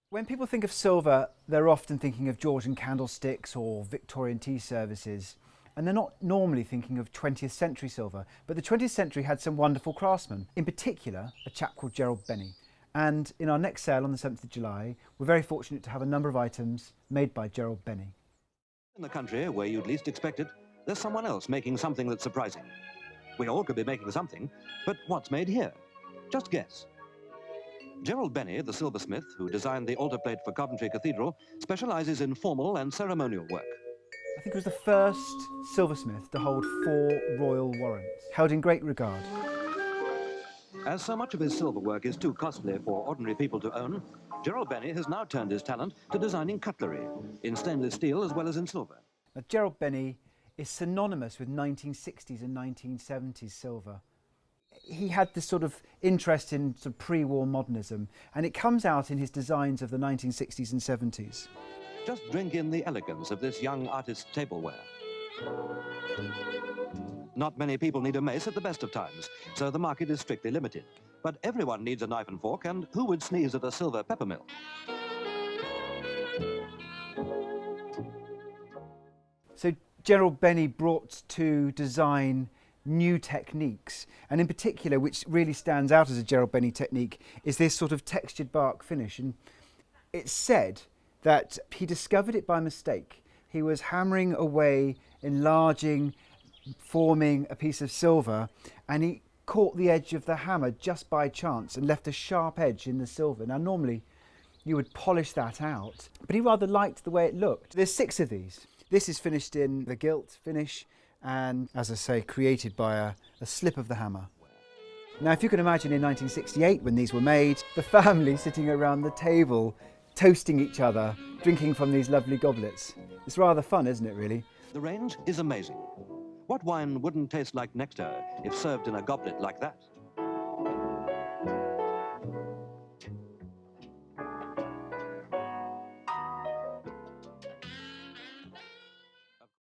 When people think of silver, they're often thinking of Georgian candlesticks or Victorian tea services, and they're not normally thinking of 20th century silver. But the 20th century had some wonderful craftsmen, in particular a chap called Gerald Benney. And in our next sale on the 7th of July, we're very fortunate to have a number of items made by Gerald Benney. In the country where you'd least expect it, there's someone else making something that's surprising. We all could be making something, but what's made here? Just guess. Gerald Benney, the silversmith who designed the altar plate for Coventry Cathedral, specialises in formal and ceremonial work. I think it was the first silversmith to hold 4 royal warrants, held in great regard. As so much of his silver work is too costly for ordinary people to own, Gerald Benney has now turned his talent to designing cutlery, in stainless steel as well as in silver. Now, Gerald Benney is synonymous with 1960s and 1970s silver. He had this sort of interest in sort of pre-war modernism, and it comes out in his designs of the 1960s and 70s. Just drink in the elegance of this young artist's tableware. Not many people need a mace at the best of times, so the market is strictly limited. But everyone needs a knife and fork, and who would sneeze at a silver peppermill? So Gerald Benney brought to design new techniques, and in particular, which really stands out as a Gerald Benney technique, is this sort of textured bark finish. And it's said that he discovered it by mistake. He was hammering away, enlarging, forming a piece of silver, and he caught the edge of the hammer just by chance and left a sharp edge in the silver. Now normally you would polish that out, but he rather liked the way it looked. There's 6 of these. This is finished in the gilt finish, and as I say, created by a slip of the hammer. Now if you can imagine in 1968 when these were made, the family sitting around the table toasting each other, drinking from these lovely goblets. It's rather fun, isn't it, really? The range is amazing. What wine wouldn't taste like nectar if served in a goblet like that?